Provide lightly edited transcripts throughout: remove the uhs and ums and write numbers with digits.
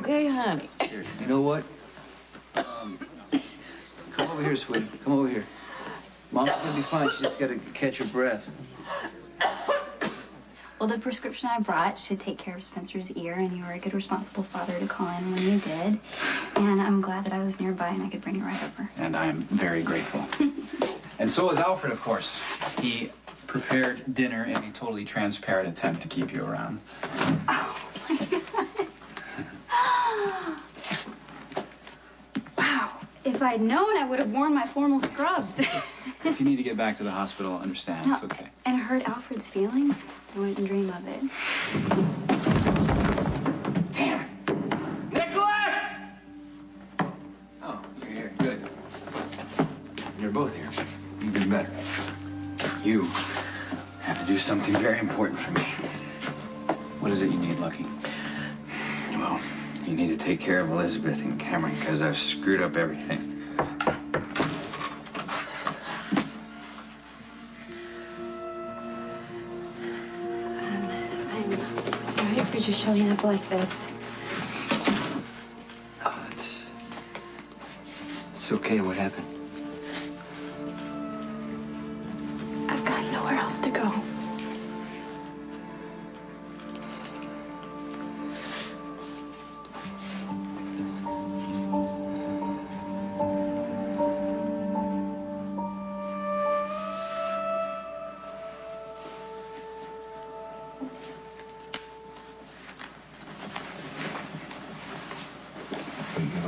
okay, honey? Here, you know what? Come over here, sweetie. Come over here. Mom's gonna be fine. She's just gotta catch her breath. Well, the prescription I brought should take care of Spencer's ear, and you were a good, responsible father to call in when you did. And I'm glad that I was nearby and I could bring you right over. And I'm very grateful. And so is Alfred, of course. He prepared dinner in a totally transparent attempt to keep you around. Oh, my God. Wow. If I'd known, I would have worn my formal scrubs. If you need to get back to the hospital, understand. No, it's okay. And hurt Alfred's feelings? I wouldn't dream of it. Damn it! Nicholas! Oh, you're here. Good. You're both here. Even better. You have to do something very important for me. What is it you need, Lucky? Well, you need to take care of Elizabeth and Cameron because I've screwed up everything. I'm sorry for just showing up like this. Oh, it's okay. What happened? I've got nowhere else to go.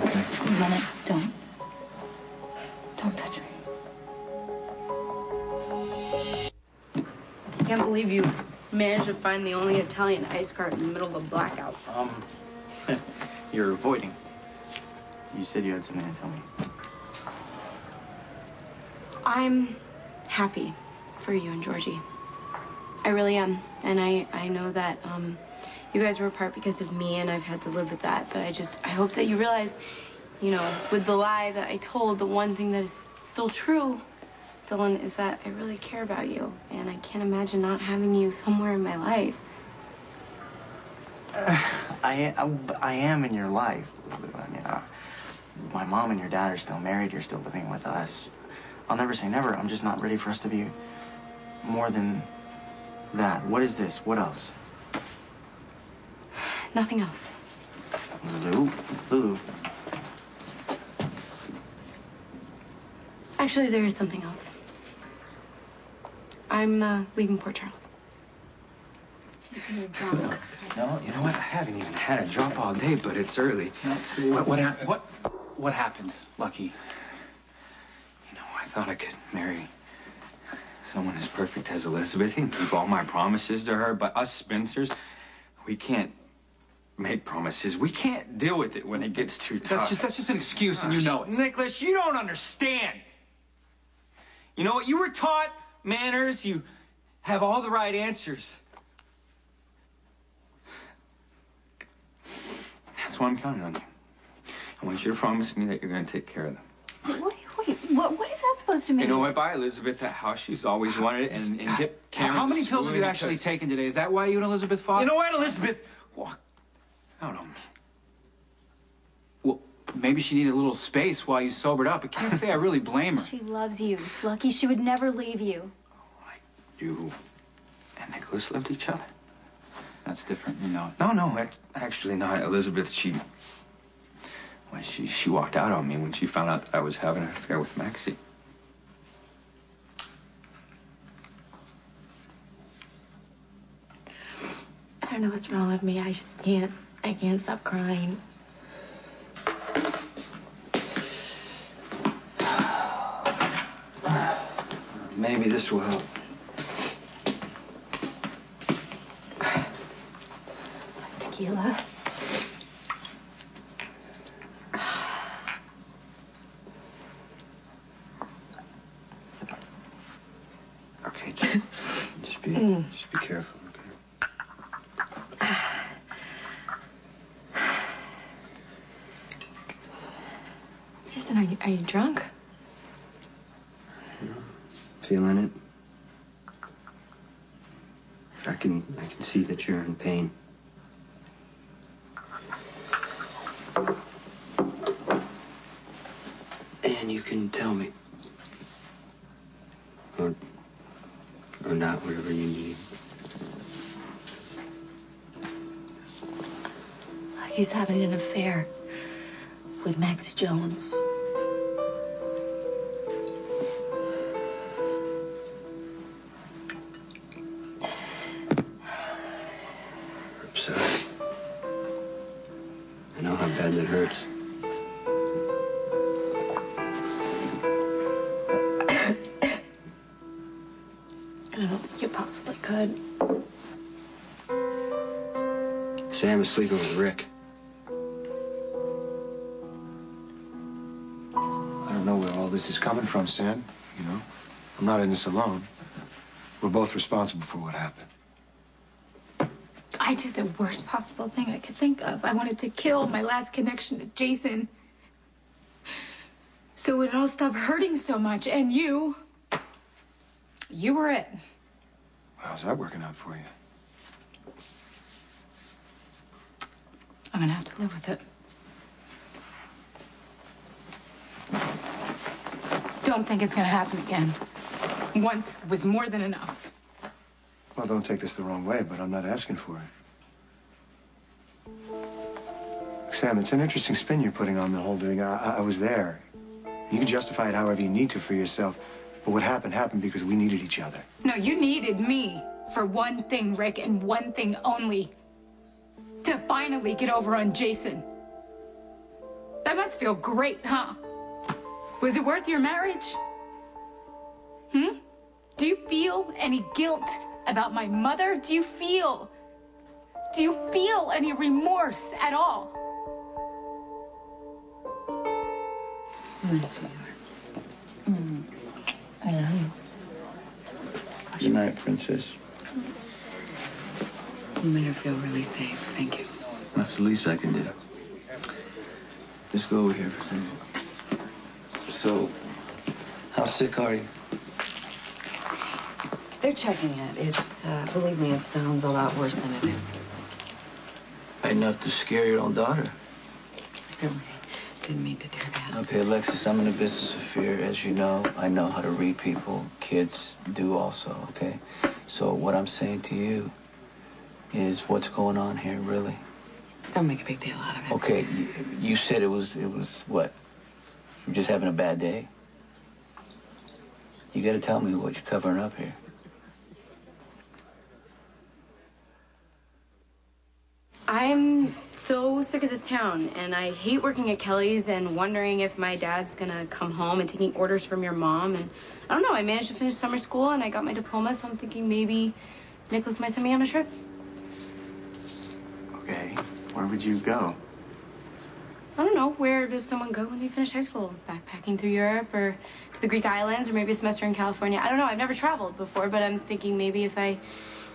Okay. Leonard, don't. Don't touch me. Can't believe you managed to find the only Italian ice cart in the middle of a blackout. You're avoiding. You said you had something to tell me. I'm happy for you and Georgie. I really am. And I know that you guys were apart because of me, and I've had to live with that. But I hope that you realize, you know, with the lie that I told, the one thing that is still true, Dylan, is that I really care about you. And I can't imagine not having you somewhere in my life. I am in your life, Lulu. I mean, my mom and your dad are still married. You're still living with us. I'll never say never. I'm just not ready for us to be more than that. What is this? What else? Nothing else. Lulu. Actually, there is something else. I'm leaving Port Charles. You're drunk. No, you know what? I haven't even had a drop all day, but it's early. No. What happened, Lucky? You know, I thought I could marry someone as perfect as Elizabeth and keep all my promises to her, but us Spencers, we can't make promises. We can't deal with it when it gets too tough. That's just an excuse, and you know it. Nicholas, you don't understand. You know what? You were taught manners. You have all the right answers. That's why I'm counting on you. I want you to promise me that you're going to take care of them. Wait, what is that supposed to mean? You know what? Buy Elizabeth that house she's always wanted and get Cameron. How many pills have you actually taken today? Is that why you and Elizabeth fought? You know what, Elizabeth? Walk out on me. Well, maybe she needed a little space while you sobered up. I can't say I really blame her. She loves you. Lucky, she would never leave you. Like you and Nicholas loved each other. That's different, you know. No, actually not. Elizabeth, she walked out on me when she found out that I was having an affair with Maxie. I don't know what's wrong with me. I can't stop crying. Maybe this will help. Tequila. Okay, just be careful, okay? Jason, are you drunk? Feeling it? I can see that you're in pain. And you can tell me. Or not, whatever you need. Like he's having an affair with Max Jones. I'm sorry. I know how bad that hurts. I don't think you possibly could. Sam is sleeping with Rick. I don't know where all this is coming from, Sam. You know, I'm not in this alone. We're both responsible for what happened. I did the worst possible thing I could think of. I wanted to kill my last connection to Jason. So it all stopped hurting so much. And you were it. How's that working out for you? I'm gonna have to live with it. Don't think it's gonna happen again. Once was more than enough. Well, don't take this the wrong way, but I'm not asking for it. Sam, it's an interesting spin you're putting on the whole thing. I was there. You can justify it however you need to for yourself, but what happened happened because we needed each other. No, you needed me for one thing, Rick, and one thing only. To finally get over on Jason. That must feel great, huh? Was it worth your marriage? Do you feel any guilt about my mother? Do you feel any remorse at all? My sweetheart. I love you. Good night, Princess. You made her feel really safe. Thank you. That's the least I can do. Just go over here for a second. So, how sick are you? They're checking it. It's, believe me, it sounds a lot worse than it is. Enough to scare your own daughter. Certainly didn't mean to do that. Okay, Alexis, I'm in the business of fear. As you know, I know how to read people. Kids do also, okay? So what I'm saying to you is what's going on here, really? Don't make a big deal out of it. Okay, you said it was what? You're just having a bad day? You gotta tell me what you're covering up here. I'm so sick of this town, and I hate working at Kelly's and wondering if my dad's gonna come home and taking orders from your mom. And I don't know, I managed to finish summer school and I got my diploma, so I'm thinking maybe Nicholas might send me on a trip. Okay, where would you go? I don't know, where does someone go when they finish high school? Backpacking through Europe or to the Greek islands or maybe a semester in California? I don't know, I've never traveled before, but I'm thinking maybe if I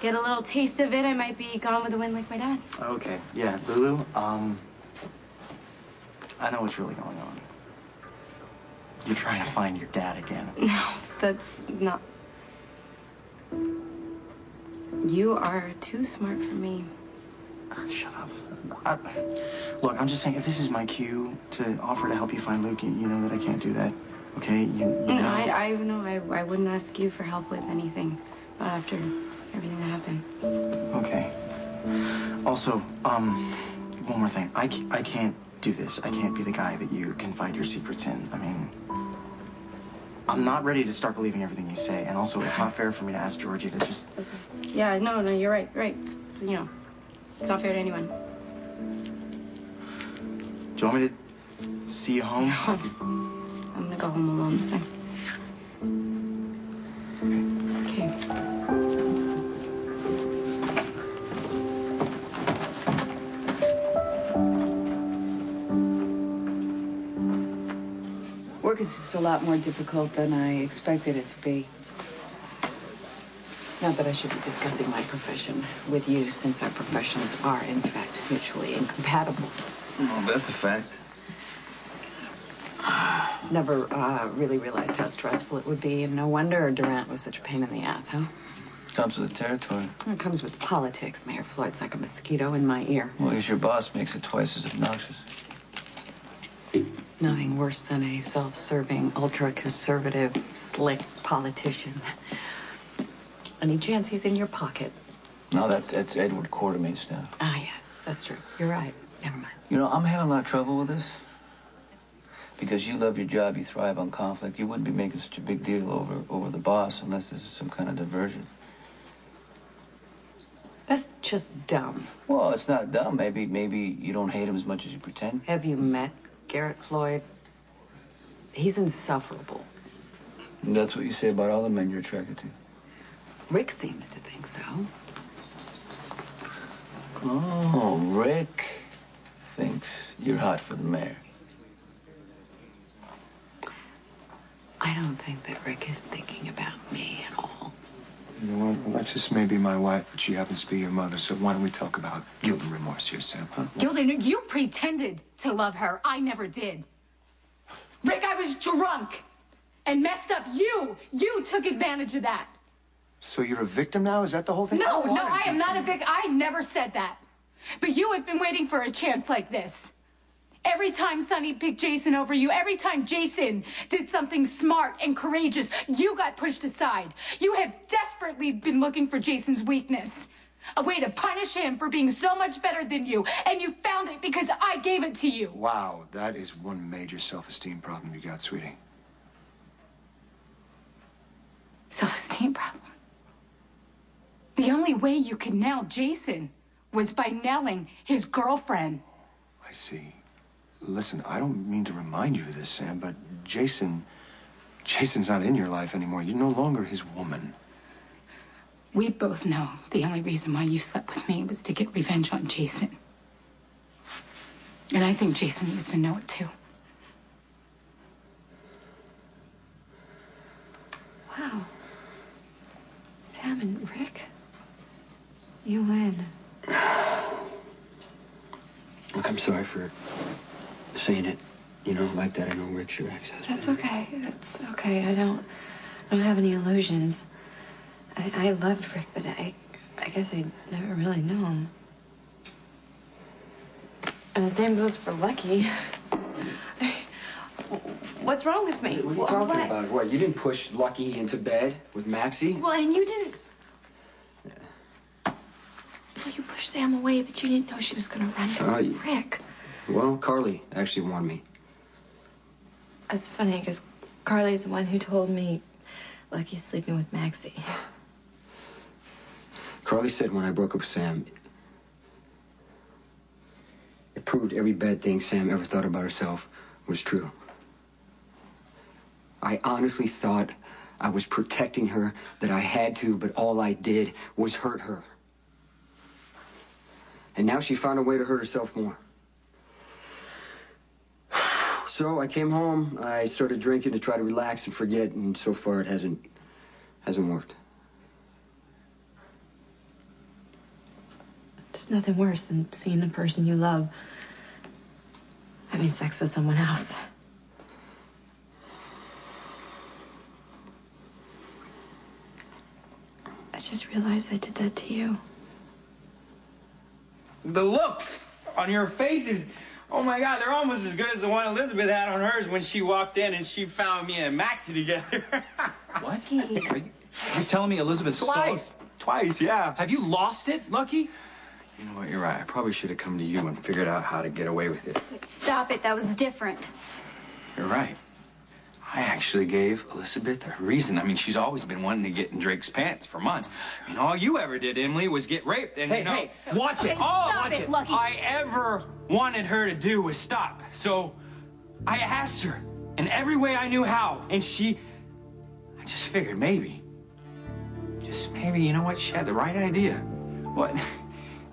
get a little taste of it, I might be gone with the wind like my dad. Okay, yeah, Lulu, I know what's really going on. You're trying to find your dad again. No, that's not... You are too smart for me. Shut up. Look, I'm just saying, if this is my cue to offer to help you find Luke, you know that I can't do that, okay? You know. No, I wouldn't ask you for help with anything. Not after everything that happened. Okay. Also, one more thing. I can't do this. I can't be the guy that you confide your secrets in. I mean, I'm not ready to start believing everything you say. And also, it's not fair for me to ask Georgie to just... Okay. Yeah, no, you're right. It's, you know, it's not fair to anyone. Do you want me to see you home? No. I'm gonna go home alone this time. Okay. Work is just a lot more difficult than I expected it to be. Not that I should be discussing my profession with you, since our professions are, in fact, mutually incompatible. Oh, that's a fact. Never really realized how stressful it would be, and no wonder Durant was such a pain in the ass, huh? Comes with the territory. It comes with politics. Mayor Floyd's like a mosquito in my ear. Well, he's your boss, makes it twice as obnoxious. Nothing worse than a self-serving, ultra-conservative, slick politician. Any chance he's in your pocket? No, that's Edward Quartermain's stuff. Ah, yes, that's true. You're right. Never mind. You know, I'm having a lot of trouble with this. Because you love your job, you thrive on conflict. You wouldn't be making such a big deal over the boss unless this is some kind of diversion. That's just dumb. Well, it's not dumb. Maybe you don't hate him as much as you pretend. Have you met Garrett Floyd? He's insufferable. And that's what you say about all the men you're attracted to. Rick seems to think so. Oh, Rick thinks you're hot for the mayor. I don't think that Rick is thinking about me at all. You know what? Alexis may be my wife, but she happens to be your mother, so why don't we talk about guilt and remorse here, Sam, huh? Gildan, you pretended to love her. I never did. Rick, I was drunk and messed up. You took advantage of that. So you're a victim now? Is that the whole thing? No, I am not a victim. I never said that. But you have been waiting for a chance like this. Every time Sonny picked Jason over you, every time Jason did something smart and courageous, you got pushed aside. You have desperately been looking for Jason's weakness. A way to punish him for being so much better than you. And you found it because I gave it to you. Wow, that is one major self-esteem problem you got, sweetie. Self-esteem problem. The only way you could nail Jason was by nailing his girlfriend. I see. Listen, I don't mean to remind you of this, Sam, but Jason's not in your life anymore. You're no longer his woman. We both know the only reason why you slept with me was to get revenge on Jason. And I think Jason needs to know it too. Wow. Sam and Rick, you win. Look, I'm sorry for saying it, you know, like that. I know Rick's your ex-husband. That's okay. It's okay. I don't have any illusions. I loved Rick, but I guess I never really knew him. And the same goes for Lucky. What's wrong with me? What are you talking about? What, you didn't push Lucky into bed with Maxie? Well, and you didn't... Well, you pushed Sam away, but you didn't know she was going to run to Rick. Well, Carly actually warned me. That's funny, because Carly's the one who told me Lucky's sleeping with Maxie. Carly said when I broke up with Sam, it proved every bad thing Sam ever thought about herself was true. I honestly thought I was protecting her, that I had to, but all I did was hurt her. And now she found a way to hurt herself more. So I came home, I started drinking to try to relax and forget, and so far it hasn't worked. There's nothing worse than seeing the person you love having sex with someone else. I just realized I did that to you. The looks on your faces, oh my God, they're almost as good as the one Elizabeth had on hers when she walked in and she found me and Maxie together. What? Are you telling me Elizabeth Twice, yeah. Have you lost it, Lucky? You know what, you're right. I probably should have come to you and figured out how to get away with it. Stop it. That was different. You're right. I actually gave Elizabeth a reason. I mean, she's always been wanting to get in Drake's pants for months. I mean, all you ever did, Emily, was get raped. And, you know, Hey, watch it. Stop it, Lucky. I ever wanted her to do was stop. So I asked her in every way I knew how. And I just figured maybe, just maybe, you know what? She had the right idea. What?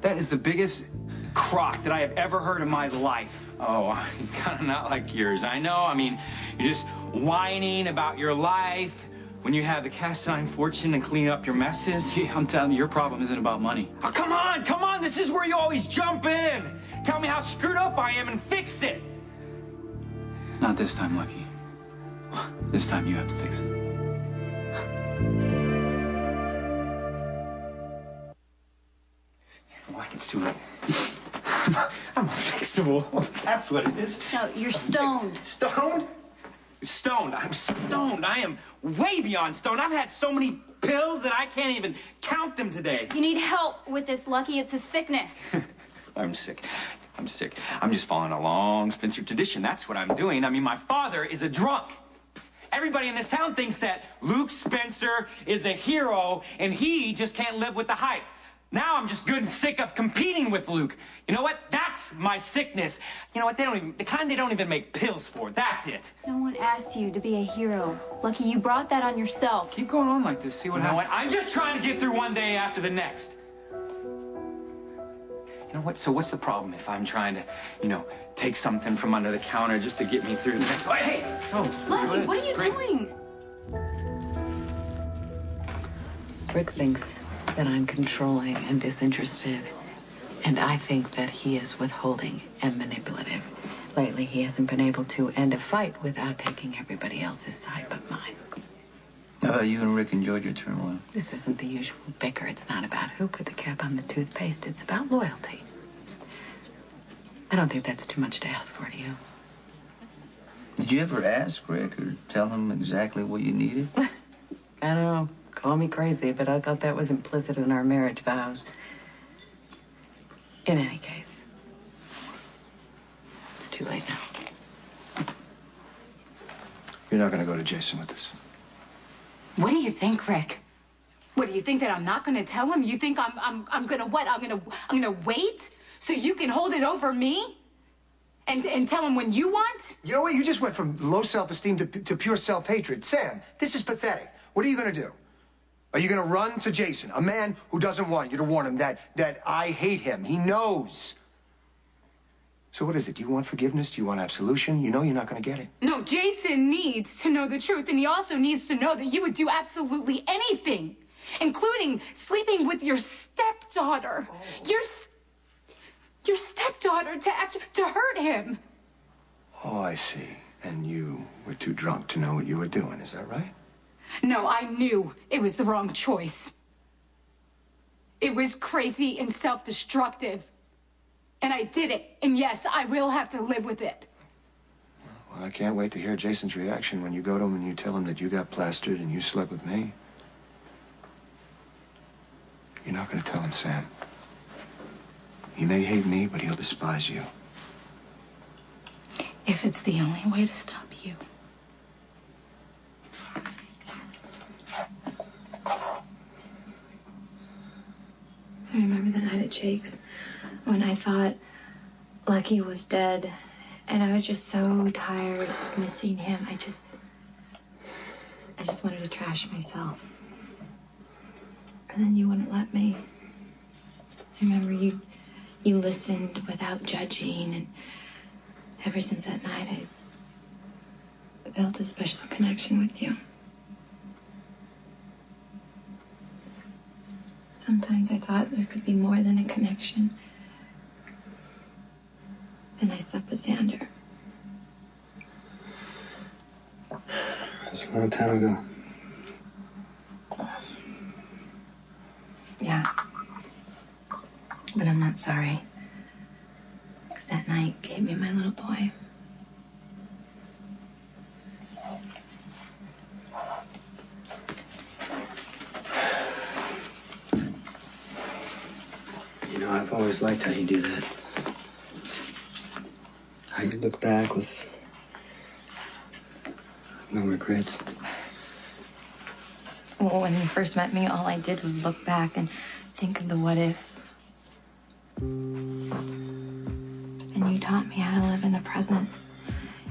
That is the biggest crock that I have ever heard in my life. Oh, kind of not like yours. I know. I mean, you're just whining about your life when you have the cast iron fortune and clean up your messes. Yeah, I'm telling you, your problem isn't about money. Oh, come on. This is where you always jump in. Tell me how screwed up I am and fix it. Not this time, Lucky. This time you have to fix it. Why, it's too late. I'm unfixable. That's what it is. No, you're stoned. Stoned? Stoned. I'm stoned. I am way beyond stoned. I've had so many pills that I can't even count them today. You need help with this, Lucky. It's a sickness. I'm sick. I'm sick. I'm just following a long Spencer tradition. That's what I'm doing. I mean, my father is a drunk. Everybody in this town thinks that Luke Spencer is a hero and he just can't live with the hype. Now I'm just good and sick of competing with Luke. You know what? That's my sickness. You know what? The kind they don't even make pills for. That's it. No one asked you to be a hero. Lucky, you brought that on yourself. Keep going on like this. See what happens. I'm just trying to get through one day after the next. You know what? So what's the problem if I'm trying to, take something from under the counter just to get me through the next... Hey! Lucky, what are you doing? Rick thinks that I'm controlling and disinterested, and I think that he is withholding and manipulative. Lately, he hasn't been able to end a fight without taking everybody else's side but mine. I thought you and Rick enjoyed your turmoil. This isn't the usual bicker. It's not about who put the cap on the toothpaste. It's about loyalty. I don't think that's too much to ask for, do you? Did you ever ask Rick or tell him exactly what you needed? I don't know. Call me crazy, but I thought that was implicit in our marriage vows. In any case, it's too late now. You're not going to go to Jason with this. What do you think, Rick? What do you think, that I'm not gonna tell him? You think I'm gonna what? I'm gonna wait so you can hold it over me? And tell him when you want? You know what? You just went from low self-esteem to pure self-hatred. Sam, this is pathetic. What are you going to do? Are you going to run to Jason, a man who doesn't want you to warn him that I hate him? He knows. So what is it? Do you want forgiveness? Do you want absolution? You know you're not going to get it. No, Jason needs to know the truth, and he also needs to know that you would do absolutely anything, including sleeping with your stepdaughter. Your stepdaughter to hurt him. Oh, I see. And you were too drunk to know what you were doing, is that right? No, I knew it was the wrong choice. It was crazy and self-destructive. And I did it. And yes, I will have to live with it. Well, I can't wait to hear Jason's reaction when you go to him and you tell him that you got plastered and you slept with me. You're not going to tell him, Sam. He may hate me, but he'll despise you. If it's the only way to stop you. I remember the night at Jake's when I thought Lucky was dead, and I was just so tired of missing him. I just wanted to trash myself. And then you wouldn't let me. I remember you listened without judging, and ever since that night, I felt a special connection with you. Sometimes I thought there could be more than a connection. Then I slept with Xander. That's a long time ago. Yeah. But I'm not sorry. Because that night gave me my little boy. You know, I've always liked how you do that. How you look back with no regrets. Well, when you first met me, all I did was look back and think of the what ifs. And you taught me how to live in the present,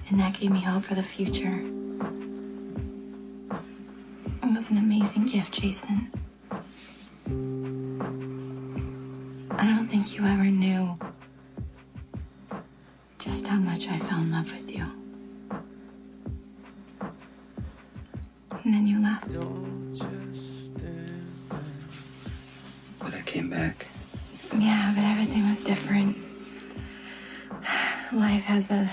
and that gave me hope for the future. It was an amazing gift, Jason. I don't think you ever knew just how much I fell in love with you. And then you left. But I came back. Yeah, but everything was different. Life has a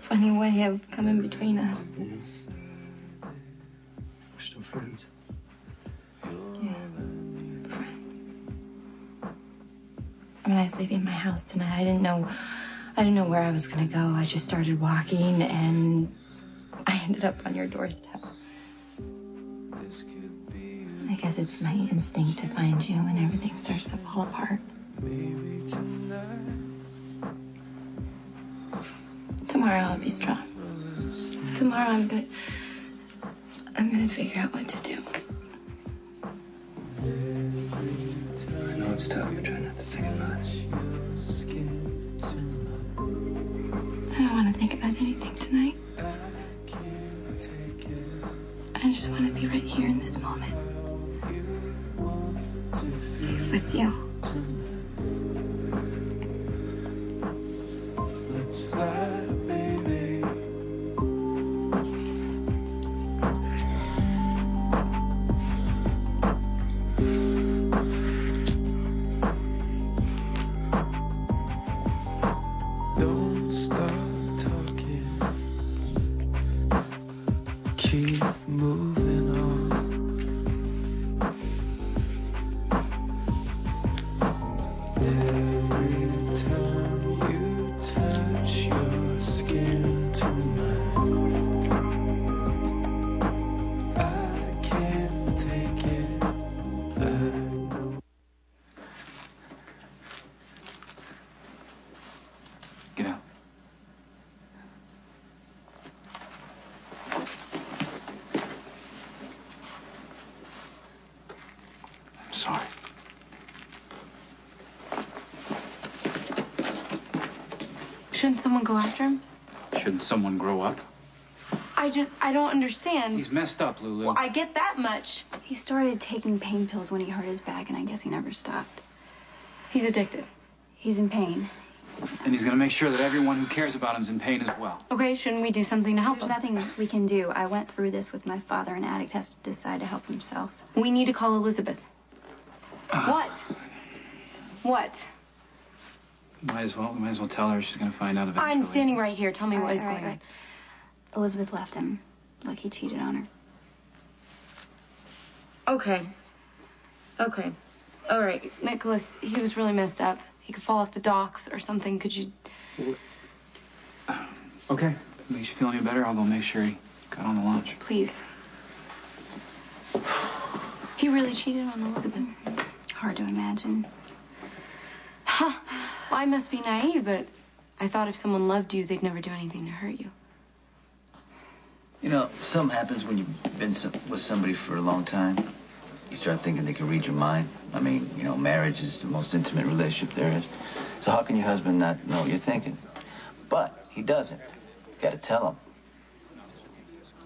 funny way of coming between us. Yes. We're still friends. Yeah, friends. When I was leaving my house tonight, I didn't I didn't know where I was gonna go. I just started walking and I ended up on your doorstep. I guess it's my instinct to find you when everything starts to fall apart. Tomorrow I'll be strong. Tomorrow I'm gonna figure out what to do. I know it's tough. You're trying not to think about it. I don't want to think about anything tonight. I just want to be right here in this moment. Safe with you. Let's fly, baby. Don't stop talking. Keep moving on. Every time you touch your skin tonight, I can't take it. I know. Get out. I'm sorry. Shouldn't someone go after him? Shouldn't someone grow up? I don't understand. He's messed up, Lulu. Well, I get that much. He started taking pain pills when he hurt his back, and I guess he never stopped. He's addicted. He's in pain. And he's gonna make sure that everyone who cares about him is in pain as well. Okay, shouldn't we do something to help There's him? nothing we can do. I went through this with my father. An addict has to decide to help himself. We need to call Elizabeth. What? What? We might as well tell her. She's gonna find out eventually. I'm standing right here. Tell me what is going on. Elizabeth left him. Like he cheated on her. Okay. Okay. All right. Nicholas, he was really messed up. He could fall off the docks or something. Could you... Okay. Makes you feel any better? I'll go make sure he got on the launch. Please. He really cheated on Elizabeth. Hard to imagine. Huh. Well, I must be naive, but I thought if someone loved you, they'd never do anything to hurt you. You know, something happens when you've been with somebody for a long time. You start thinking they can read your mind. I mean, you know, marriage is the most intimate relationship there is. So how can your husband not know what you're thinking? But he doesn't. You gotta tell him.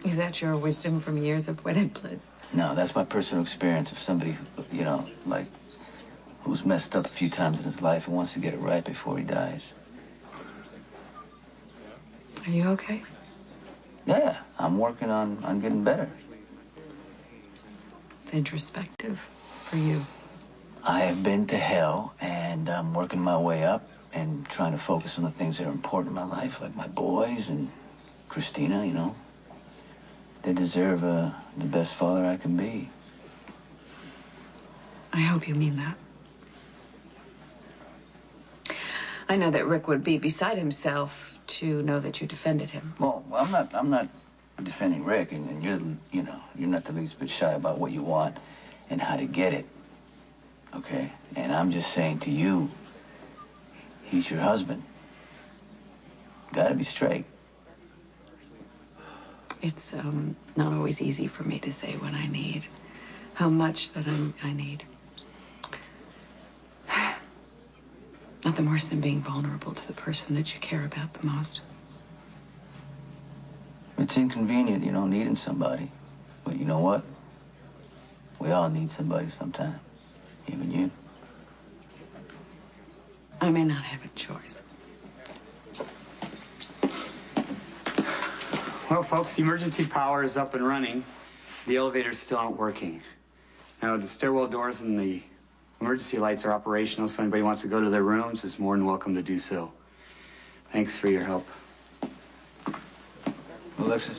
Is that your wisdom from years of wedded bliss? No, that's my personal experience of somebody, who, you know, like, who's messed up a few times in his life and wants to get it right before he dies. Are you okay? Yeah, I'm working on getting better. It's introspective for you. I have been to hell, and I'm working my way up and trying to focus on the things that are important in my life, like my boys and Christina, you know. They deserve the best father I can be. I hope you mean that. I know that Rick would be beside himself to know that you defended him. Well, I'm not defending Rick, and you're, you know, you're not the least bit shy about what you want and how to get it, okay? And I'm just saying to you, he's your husband. Gotta be straight. It's not always easy for me to say what I need, how much that I need. Nothing worse than being vulnerable to the person that you care about the most. It's inconvenient, you know, needing somebody. But you know what? We all need somebody sometime. Even you. I may not have a choice. Well, folks, the emergency power is up and running. The elevators still aren't working. Now, the stairwell doors and the emergency lights are operational, so anybody who wants to go to their rooms is more than welcome to do so. Thanks for your help. Alexis,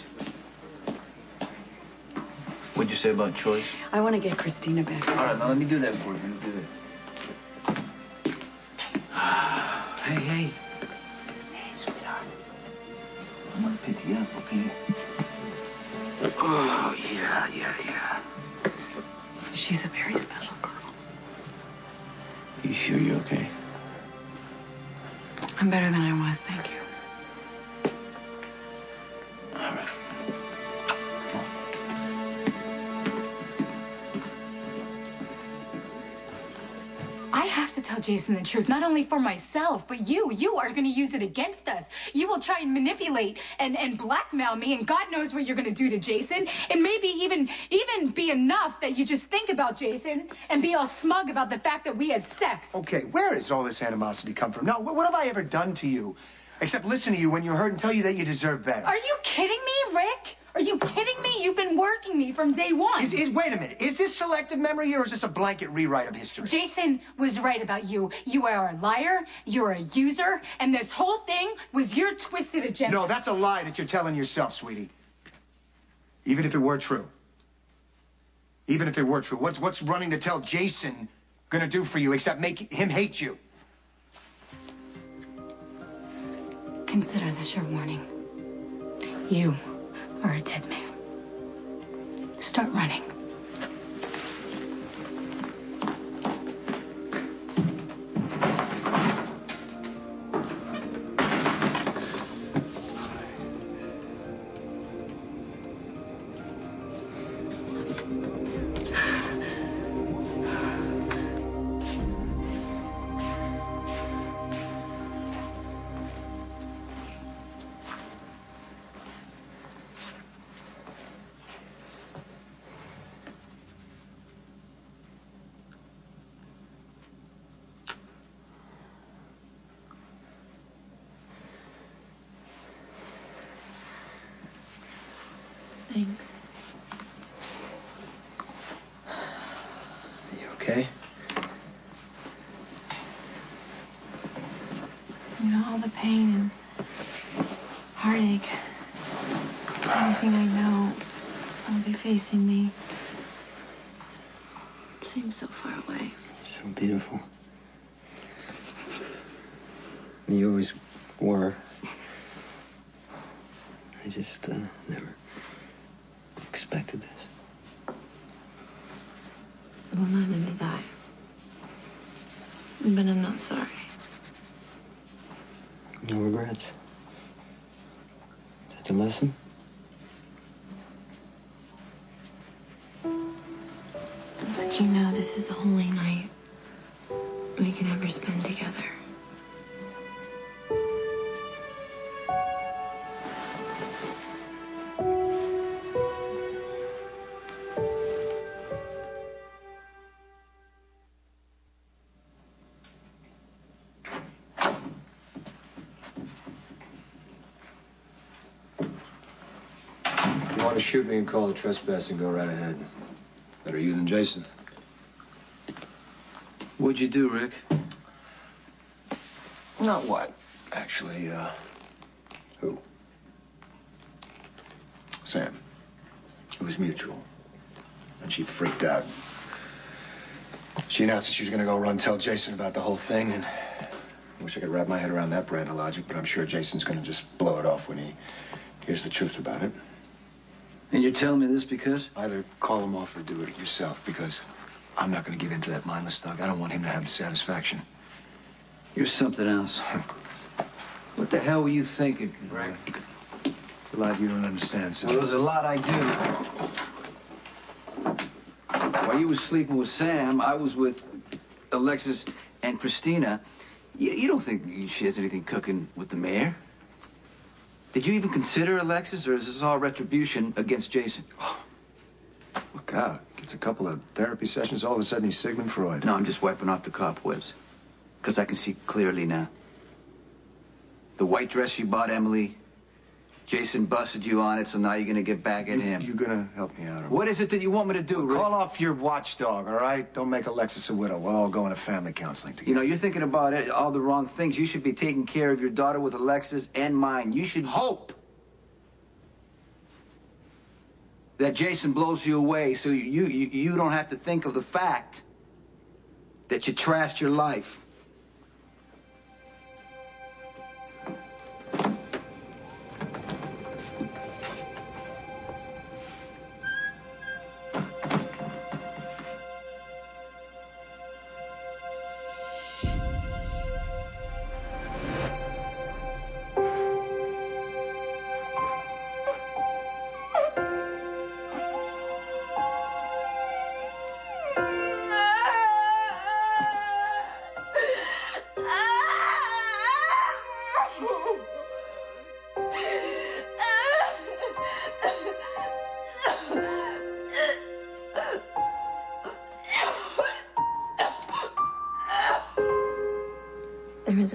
what'd you say about choice? I want to get Christina back. All right, now let me do that for you. Let me do that. Hey, pick you up, okay? Oh, yeah. She's a very special girl. You sure you're okay? I'm better than I was, thank you. All right. I have to tell Jason the truth, not only for myself, but you. You are going to use it against us. You will try and manipulate and blackmail me, and God knows what you're going to do to Jason. And maybe even be enough that you just think about Jason and be all smug about the fact that we had sex. Okay, where does all this animosity come from? No, what have I ever done to you? Except listen to you when you're hurt and tell you that you deserve better. Are you kidding me, Rick? Are you kidding me? You've been working me from day one. Wait a minute. Is this selective memory or is this a blanket rewrite of history? Jason was right about you. You are a liar, you're a user, and this whole thing was your twisted agenda. No, that's a lie that you're telling yourself, sweetie. Even if it were true. Even if it were true. What's running to tell Jason gonna do for you except make him hate you? Consider this your warning. You are a dead man. Start running. Thanks. You okay? You know, all the pain and heartache, everything I know will be facing me seems so far away. So beautiful. You always were. I just never expected this. Well, neither did I. But I'm not sorry. No regrets. Is that the lesson? But you know, this is the only night we can ever spend together. If you want to shoot me and call it trespassing, go right ahead. Better you than Jason. What'd you do, Rick? Not what, actually, who? Sam. It was mutual. And she freaked out. She announced that she was gonna go run tell Jason about the whole thing, and I wish I could wrap my head around that brand of logic, but I'm sure Jason's gonna just blow it off when he hears the truth about it. And you're telling me this because? Either call him off or do it yourself, because I'm not gonna give in to that mindless thug. I don't want him to have the satisfaction. You're something else. What the hell were you thinking, Rick? It's a lot you don't understand, son. Well, there's a lot I do. While you were sleeping with Sam, I was with Alexis and Christina. You don't think she has anything cooking with the mayor? Did you even consider Alexis, or is this all retribution against Jason? Look out. Gets a couple of therapy sessions, all of a sudden he's Sigmund Freud. No, I'm just wiping off the cobwebs. Because I can see clearly now. The white dress you bought Emily, Jason busted you on it, so now you're gonna get back at him. You're gonna help me out. What is it that you want me to do, Rick? Call off your watchdog, all right? Don't make Alexis a widow. We'll all go into family counseling together. You know, you're thinking about it, all the wrong things. You should be taking care of your daughter with Alexis and mine. You should hope that Jason blows you away so you don't have to think of the fact that you trashed your life.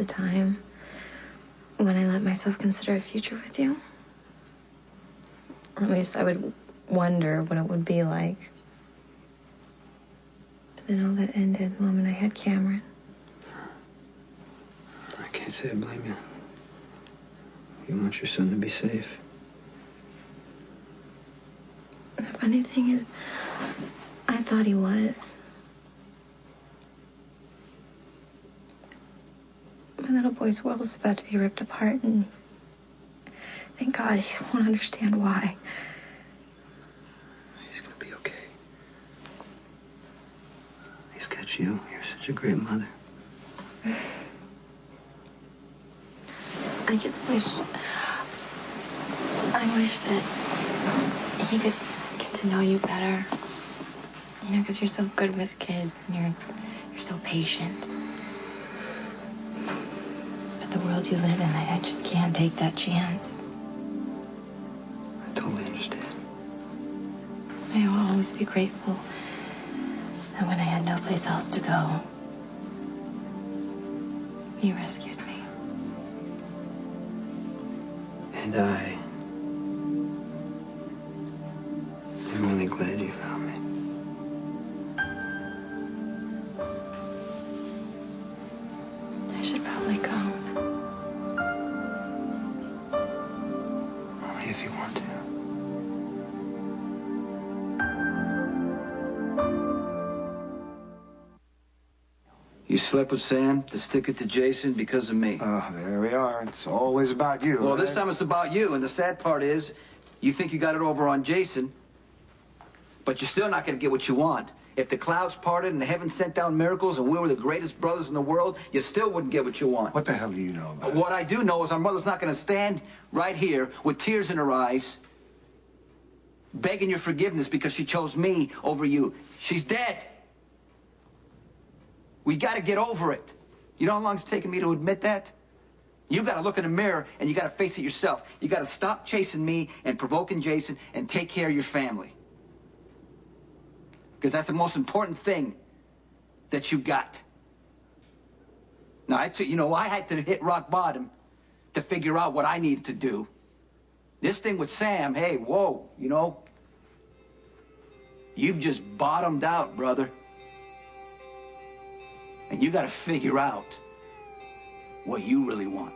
a time when I let myself consider a future with you. Or at least I would wonder what it would be like. But then all that ended the moment I had Cameron. I can't say I blame you. You want your son to be safe. The funny thing is, I thought he was. My little boy's world is about to be ripped apart, and thank God he won't understand why. He's gonna be okay. He's got you. You're such a great mother. I just wish... I wish that he could get to know you better. You know, because you're so good with kids, and you're so patient. But the world you live in, I just can't take that chance. I totally understand. I will always be grateful that when I had no place else to go, you rescued me. And I'm really glad you found me. I should probably go. Only if you want to. You slept with Sam to stick it to Jason because of me. Oh, there we are. It's always about you. Well, right? this time it's about you, and the sad part is, you think you got it over on Jason, but you're still not going to get what you want. If the clouds parted and the heavens sent down miracles and we were the greatest brothers in the world, you still wouldn't get what you want. What the hell do you know about it? What I do know is our mother's not going to stand right here with tears in her eyes, begging your forgiveness because she chose me over you. She's dead. We got to get over it. You know how long it's taken me to admit that? You got to look in the mirror and you got to face it yourself. You got to stop chasing me and provoking Jason and take care of your family. Because that's the most important thing that you got. Now, I had to hit rock bottom to figure out what I needed to do. This thing with Sam, hey, whoa, you've just bottomed out, brother. And you got to figure out what you really want.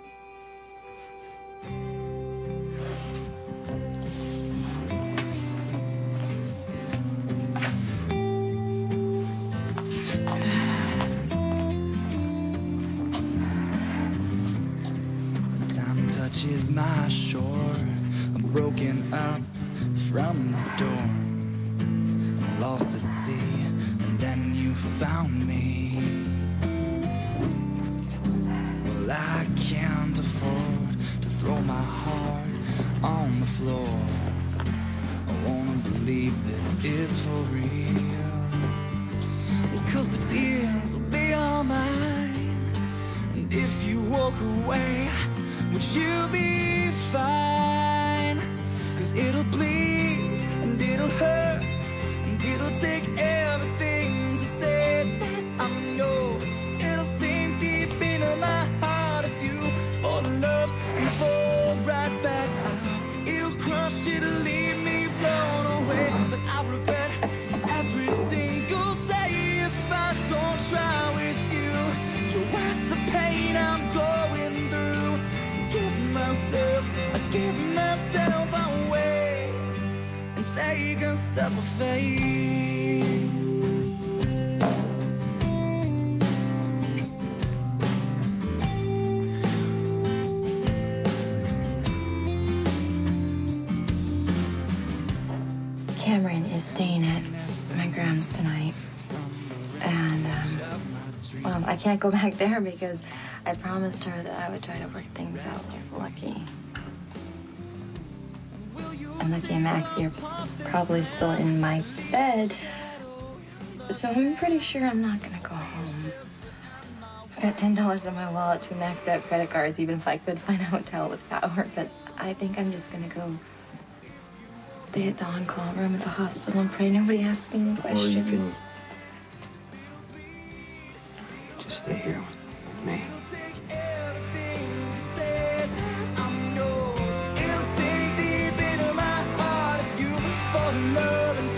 Time touches my shore. I'm broken up from the storm. I'm lost at sea, and then you found me. Well, I can't afford to throw my heart on the floor. I wanna believe this is for real, because the tears will be all mine. And if you walk away, would you be fine? 'Cause it'll bleed and it'll hurt and it'll take everything to say that I'm yours. It'll sink deep into my heart if you fall in love and fall right back out. It'll crush, it'll leave me blown away, but I'll regret every single day if I don't try with you. You're worth the pain I'm going through. I give myself away and take a step of faith. Cameron is staying at my grandma's tonight. And, well, I can't go back there because I promised her that I would try to work things out with Lucky. And Lucky and Maxie are probably still in my bed. So I'm pretty sure I'm not gonna go home. I've got $10 in my wallet, 2 maxed out credit cards, even if I could find a hotel with power. But I think I'm just gonna go stay at the on-call room at the hospital and pray nobody asks me any questions. Or you can just stay here with me. love and